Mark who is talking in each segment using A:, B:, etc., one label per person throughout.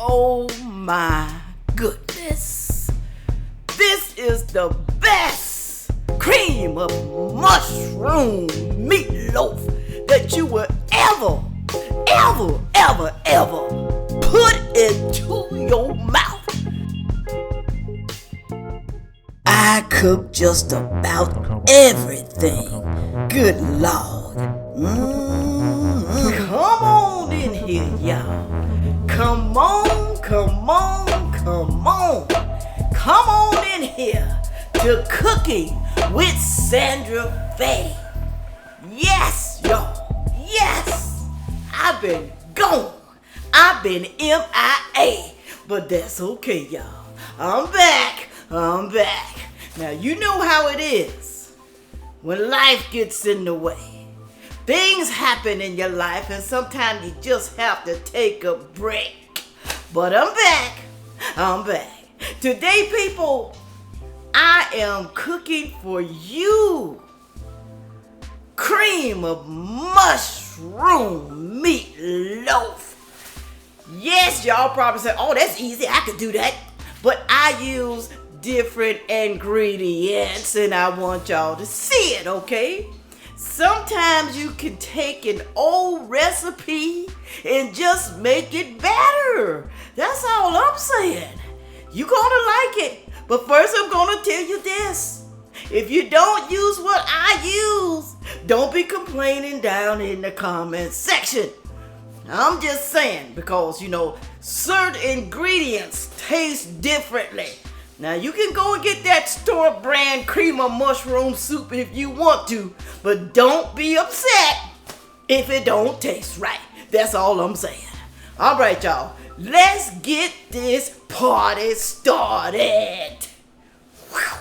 A: Oh my goodness. This is the best cream of mushroom meatloaf that you will ever put into your mouth. I cook just about everything. Good Lord. Come on in here, y'all. Come on. Come on in here to Cooking with Sandra Faye. Yes, y'all. Yes. I've been gone. I've been MIA. But that's okay, y'all. I'm back. Now, you know how it is when life gets in the way. Things happen in your life and sometimes you just have to take a break. But I'm back. Today, people, I am cooking for you cream of mushroom meatloaf. Yes, y'all probably say, oh, that's easy, I could do that. But I use different ingredients and I want y'all to see it, okay? Sometimes you can take an old recipe and just make it better. That's all I'm saying. You're gonna like it. But first I'm gonna tell you this. If you don't use what I use, don't be complaining down in the comment section. I'm just saying because, certain ingredients taste differently. Now, you can go and get that store brand cream of mushroom soup if you want to, but don't be upset if it don't taste right. That's all I'm saying. All right, y'all. Let's get this party started. Whew.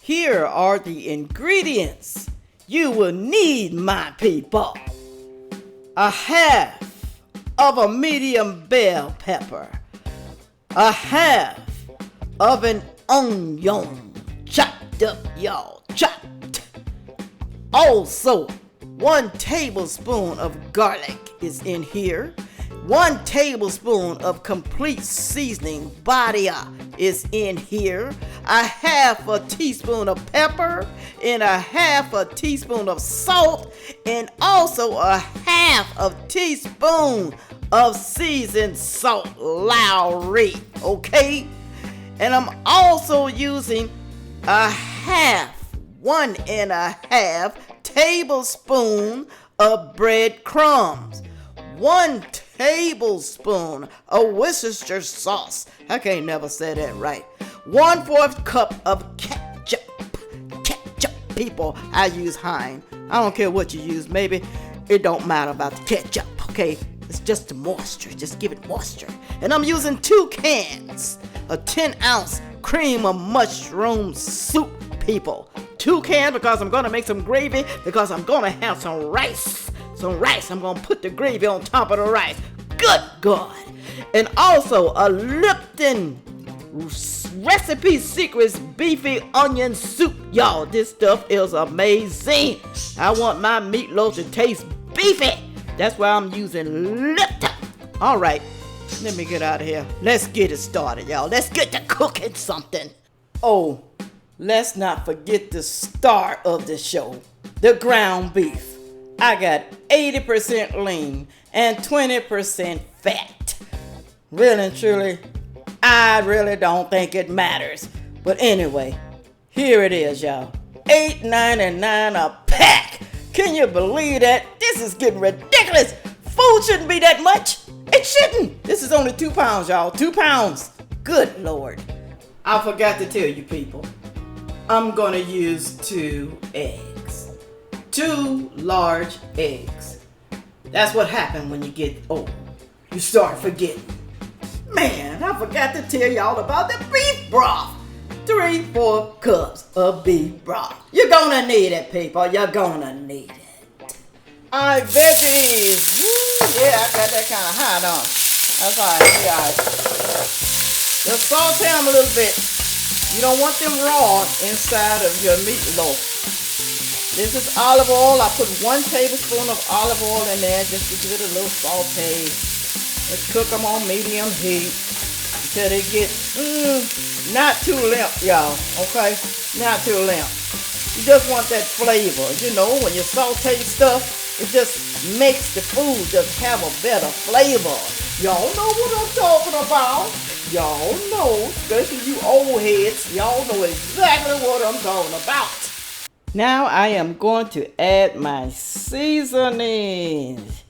A: Here are the ingredients you will need, my people. A half of a medium bell pepper. A half of an onion, chopped up, y'all, chopped. Also, 1 tablespoon of garlic is in here. 1 tablespoon of complete seasoning, Badia, is in here. A half a teaspoon of pepper and a half a teaspoon of salt and also a half a teaspoon of seasoned salt, Lawry, okay? And I'm also using 1.5 tablespoon of breadcrumbs, 1 tablespoon of Worcestershire sauce. I can't never say that right. 1/4 cup of ketchup. Ketchup, people. I use Heinz. I don't care what you use. Maybe it don't matter about the ketchup, okay? It's just the moisture. Just give it moisture. And I'm using 2 cans. A 10-ounce cream of mushroom soup, people. 2 cans because I'm going to make some gravy because I'm going to have some rice. I'm going to put the gravy on top of the rice. Good God. And also a Lipton Recipe Secrets Beefy onion soup. Y'all, this stuff is amazing. I want my meatloaf to taste beefy. That's why I'm using Lipton. All right. Let me get out of here. Let's get it started, y'all. Let's get to cooking something. Oh, let's not forget the star of the show, the ground beef. I got 80% lean and 20% fat. Really and truly, I really don't think it matters. But anyway, here it is, y'all. $8.99 a pack. Can you believe that? This is getting ridiculous. Food shouldn't be that much. It shouldn't. This is only 2 pounds, y'all. 2 pounds. Good Lord. I forgot to tell you people. I'm going to use 2 eggs. 2 large eggs. That's what happened when you get old. You start forgetting. Man, I forgot to tell y'all about the beef broth. 3/4 cups of beef broth. You're going to need it, people. You're going to need it. Alright, veggies. Woo, yeah, I got that kind of hot on. That's alright. Yeah. Just saute them a little bit. You don't want them raw inside of your meatloaf. This is olive oil. I put 1 tablespoon of olive oil in there just to give it a little saute. Let's cook them on medium heat until they get not too limp, y'all. Okay, not too limp. You just want that flavor. You know, when you saute stuff, it just makes the food just have a better flavor. Y'all know what I'm talking about. Y'all know, especially you old heads, y'all know exactly what I'm talking about. Now I am going to add my seasonings.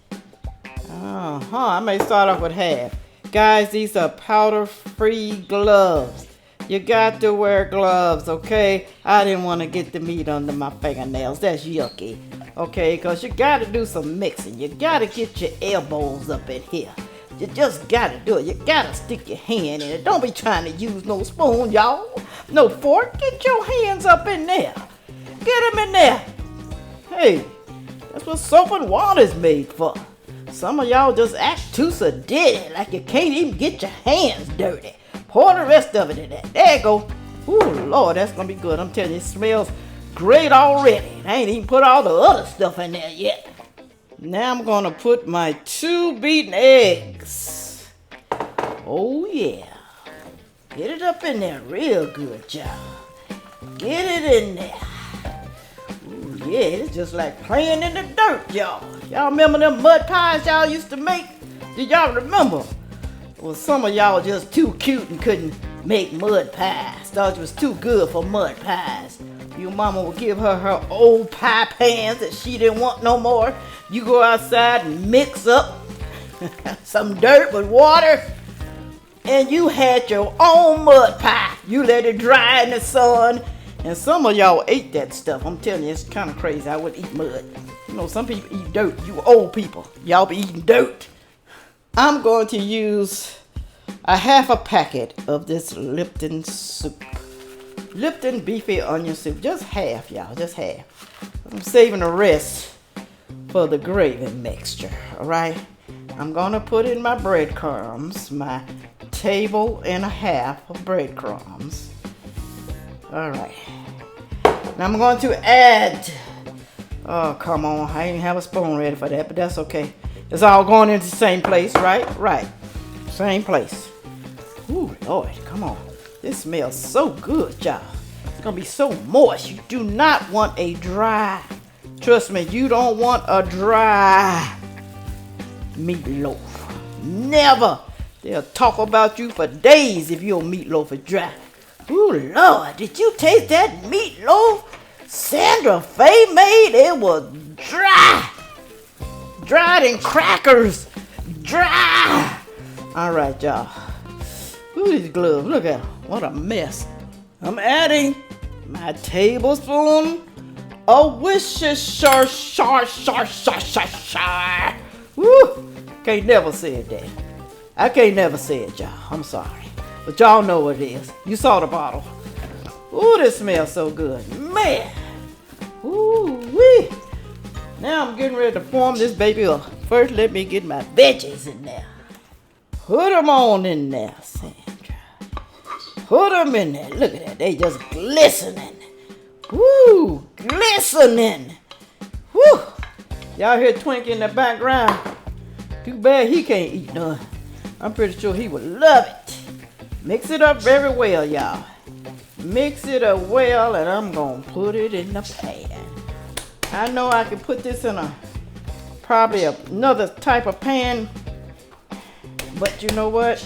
A: I may start off with half. Guys, these are powder-free gloves. You got to wear gloves, okay? I didn't want to get the meat under my fingernails. That's yucky, okay? Because you got to do some mixing. You got to get your elbows up in here. You just got to do it. You got to stick your hand in it. Don't be trying to use no spoon, y'all. No fork. Get your hands up in there. Get them in there. Hey, that's what soap and water is made for. Some of y'all just act too dirty, like you can't even get your hands dirty. Pour the rest of it in there. There you go. Ooh, Lord, that's going to be good. I'm telling you, it smells great already. I ain't even put all the other stuff in there yet. Now I'm going to put my 2 beaten eggs. Oh, yeah. Get it up in there real good, y'all. Get it in there. Ooh, yeah, it's just like playing in the dirt, y'all. Y'all remember them mud pies y'all used to make? Did y'all remember? Well, some of y'all just too cute and couldn't make mud pies. Thought it was too good for mud pies. Your mama would give her old pie pans that she didn't want no more. You go outside and mix up some dirt with water, and you had your own mud pie. You let it dry in the sun, and some of y'all ate that stuff. I'm telling you, it's kind of crazy. I wouldn't eat mud. You know, some people eat dirt. You old people, y'all be eating dirt. I'm going to use a half a packet of this Lipton soup. Lipton beefy onion soup. Just half, y'all. Just half. I'm saving the rest for the gravy mixture. Alright? I'm going to put in my breadcrumbs. My 1.5 tablespoons of breadcrumbs. Alright. Now I'm going to add... Oh, come on. I didn't have a spoon ready for that, but that's okay. It's all going into the same place, right? Right. Same place. Ooh, Lord, come on. This smells so good, y'all. It's going to be so moist. You do not want a dry, trust me, you don't want a dry meatloaf. Never. They'll talk about you for days if your meatloaf is dry. Ooh, Lord, did you taste that meatloaf Sandra Faye made? It was dry. Dried in crackers. Dry. All right, y'all. Look at these gloves. Look at them. What a mess. I'm adding my tablespoon of Worcestershire. Woo. Can't never say it, Dad. I can't never say it, y'all. I'm sorry. But y'all know what it is. You saw the bottle. Ooh, this smells so good. Man. Ooh, wee. Now I'm getting ready to form this baby up. First, let me get my veggies in there. Put them on in there, Sandra. Put them in there. Look at that. They just glistening. Woo! Glistening. Woo! Y'all hear Twink in the background? Too bad he can't eat none. I'm pretty sure he would love it. Mix it up very well, y'all. Mix it up well, and I'm going to put it in the pan. I know I can put this in probably another type of pan, but you know what?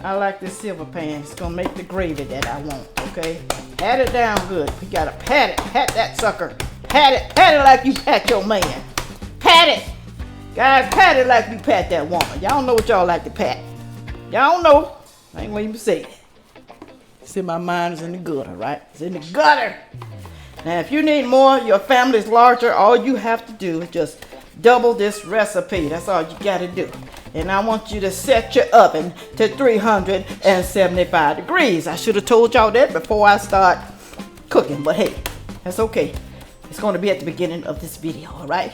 A: I like this silver pan. It's gonna make the gravy that I want, okay? Pat it down good. We gotta pat it. Pat that sucker. Pat it like you pat your man. Pat it. Guys, pat it like you pat that woman. Y'all know what y'all like to pat. Y'all know. I ain't gonna even say it. See, my mind is in the gutter, right? It's in the gutter. Now, if you need more, your family's larger, all you have to do is just double this recipe. That's all you got to do. And I want you to set your oven to 375 degrees. I should have told y'all that before I start cooking, but hey, that's okay. It's going to be at the beginning of this video, all right?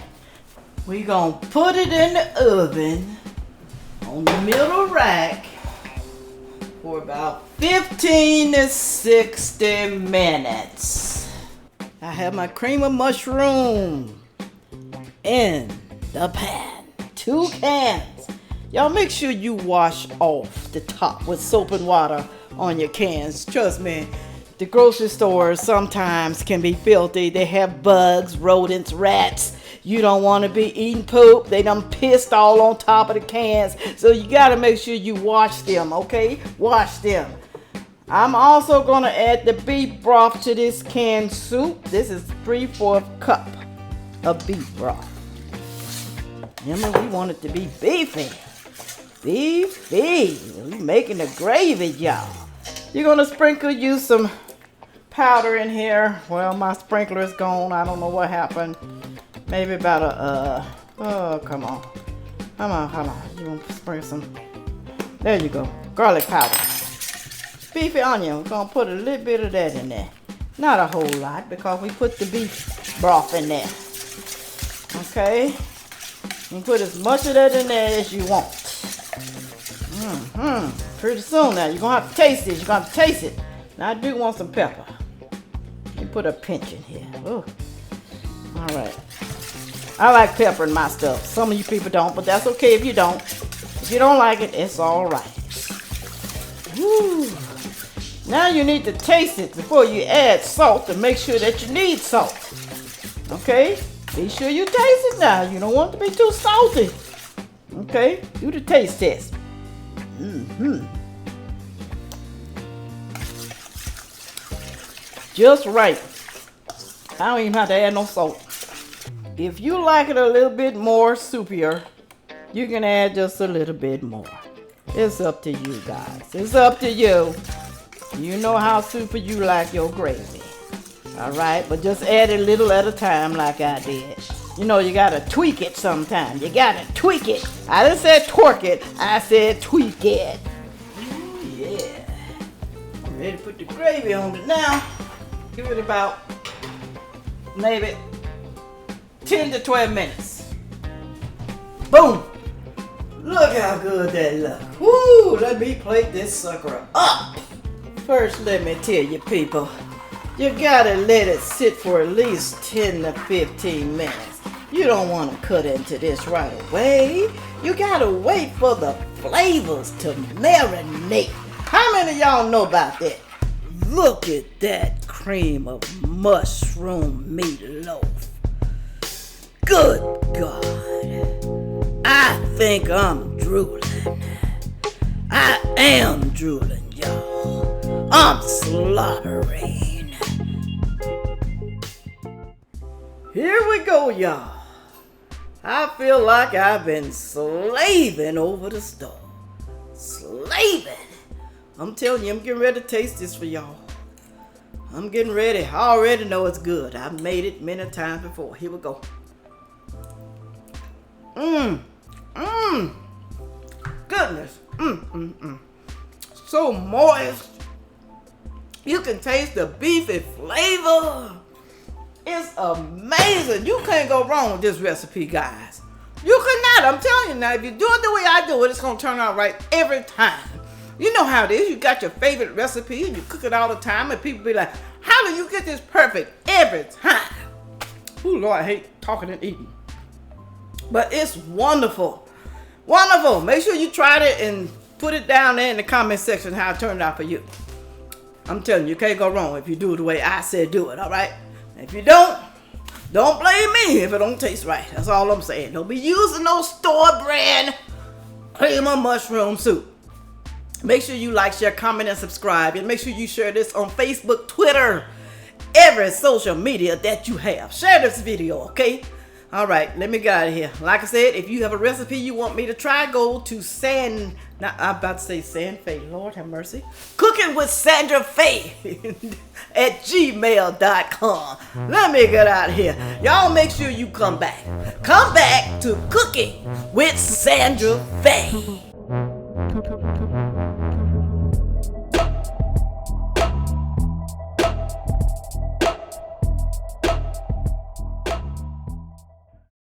A: We're going to put it in the oven on the middle rack for about 15 to 60 minutes. I have my cream of mushroom in the pan. 2 cans. Y'all make sure you wash off the top with soap and water on your cans. Trust me, the grocery stores sometimes can be filthy. They have bugs, rodents, rats. You don't want to be eating poop. They done pissed all on top of the cans. So you got to make sure you wash them, okay? Wash them. I'm also going to add the beef broth to this canned soup. This is 3/4 cup of beef broth. Remember, we want it to be beefy. Beefy. We're making the gravy, y'all. You're going to sprinkle you some powder in here. Well, my sprinkler is gone. I don't know what happened. Maybe about oh, come on. You want to sprinkle some. There you go. Garlic powder. Beefy onion. We're going to put a little bit of that in there. Not a whole lot because we put the beef broth in there. Okay. You can put as much of that in there as you want. Pretty soon now, you're going to have to taste it. You're going to have to taste it. Now, I do want some pepper. You put a pinch in here. Ooh. All right. I like pepper in my stuff. Some of you people don't, but that's okay if you don't. If you don't like it, it's all right. Woo. Now you need to taste it before you add salt to make sure that you need salt. Okay? Be sure you taste it now. You don't want it to be too salty. Okay? Do the taste test. Just right. I don't even have to add no salt. If you like it a little bit more soupier, you can add just a little bit more. It's up to you guys. It's up to you. You know how soupy you like your gravy. Alright, but just add a little at a time like I did. You know, you gotta tweak it sometimes. You gotta tweak it. I didn't say twerk it. I said tweak it. Ooh, yeah. I'm ready to put the gravy on it now. Give it about maybe 10 to 12 minutes. Boom. Look how good that looks. Woo, let me plate this sucker up. First, let me tell you people, you gotta let it sit for at least 10 to 15 minutes. You don't want to cut into this right away. You gotta wait for the flavors to marinate. How many of y'all know about that? Look at that cream of mushroom meatloaf. Good God. I think I'm drooling. I am drooling, y'all. I'm slobbering. Here we go, y'all. I feel like I've been slaving over the stove. Slaving. I'm telling you, I'm getting ready to taste this for y'all. I'm getting ready. I already know it's good. I've made it many times before. Here we go. Goodness. So moist. You can taste the beefy flavor. It's amazing. You can't go wrong with this recipe, guys. You cannot. I'm telling you now, if you do it the way I do it, it's going to turn out right every time. You know how it is. You got your favorite recipe and you cook it all the time and people be like, how do you get this perfect every time? Ooh, Lord, I hate talking and eating. But it's wonderful. Wonderful. Make sure you tried it and put it down there in the comment section how it turned out for you. I'm telling you, you can't go wrong if you do it the way I said do it, all right? If you don't blame me if it don't taste right. That's all I'm saying. Don't be using no store brand cream of mushroom soup. Make sure you like, share, comment, and subscribe. And make sure you share this on Facebook, Twitter, every social media that you have. Share this video, okay? All right, let me get out of here. Like I said, if you have a recipe you want me to try, go to I'm about to say Sandra, Lord have mercy. Cooking with Sandra Faye at gmail.com. Let me get out of here. Y'all make sure you come back. Come back to Cooking with Sandra Faye.